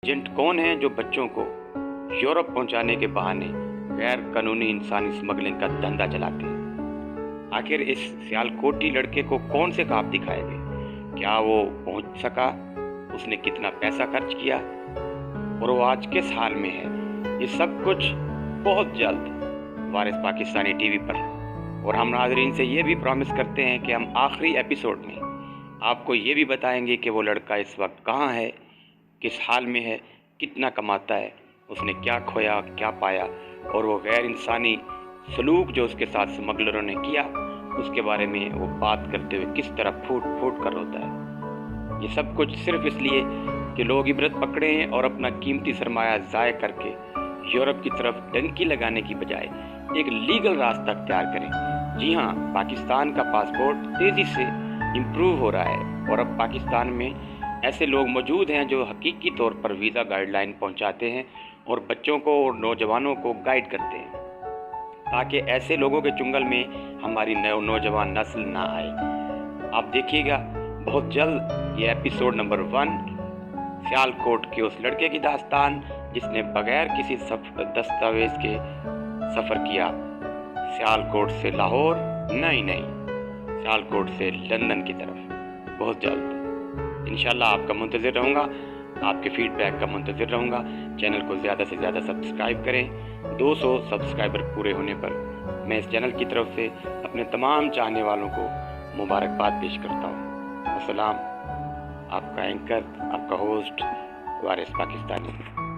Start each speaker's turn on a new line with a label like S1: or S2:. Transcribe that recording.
S1: Agent कौन हैं जो बच्चों को यूरोप पहुंचाने के बहाने गैर कानूनी इंसानी स्मगलिंग का धंधा चलाते हैं? आखिर इस सियालकोटी लड़के को कौन से ख्वाब दिखाए गए? क्या वो पहुंच सका? उसने कितना पैसा खर्च किया और वो आज किस हाल में है? ये सब कुछ बहुत जल्द वारिस पाकिस्तानी टीवी पर। और हम नाज़रीन से ये भी प्रॉमिस करते हैं कि हम आखिरी एपिसोड में आपको ये भी बताएंगे कि वो लड़का इस वक्त कहाँ है, किस हाल में है, कितना कमाता है, उसने क्या खोया, क्या पाया, और वो गैर इंसानी सलूक जो उसके साथ स्मगलरों ने किया उसके बारे में वो बात करते हुए किस तरह फूट फूट कर रोता है। ये सब कुछ सिर्फ इसलिए कि लोग इबरत पकड़ें और अपना कीमती सरमाया ज़ाय करके यूरोप की तरफ डंकी लगाने की बजाय एक लीगल रास्ता अख्तियार करें। जी हाँ, पाकिस्तान का पासपोर्ट तेज़ी से इम्प्रूव हो रहा है और अब पाकिस्तान में ऐसे लोग मौजूद हैं जो हकीकी तौर पर वीज़ा गाइडलाइन पहुंचाते हैं और बच्चों को और नौजवानों को गाइड करते हैं ताकि ऐसे लोगों के चुंगल में हमारी नौजवान नस्ल ना आए। आप देखिएगा बहुत जल्द ये एपिसोड नंबर 1, सियालकोट के उस लड़के की दास्तान जिसने बगैर किसी दस्तावेज के सफ़र किया सियालकोट से लाहौर, नहीं सियालकोट से लंदन की तरफ। बहुत जल्द इंशाल्लाह आपका मुंतज़िर रहूँगा, आपके फीडबैक का मुंतज़िर रहूँगा। चैनल को ज़्यादा से ज़्यादा सब्सक्राइब करें। 200 सब्सक्राइबर पूरे होने पर मैं इस चैनल की तरफ से अपने तमाम चाहने वालों को मुबारकबाद पेश करता हूँ। अस्सलाम। आपका एंकर, आपका होस्ट वारिस पाकिस्तानी।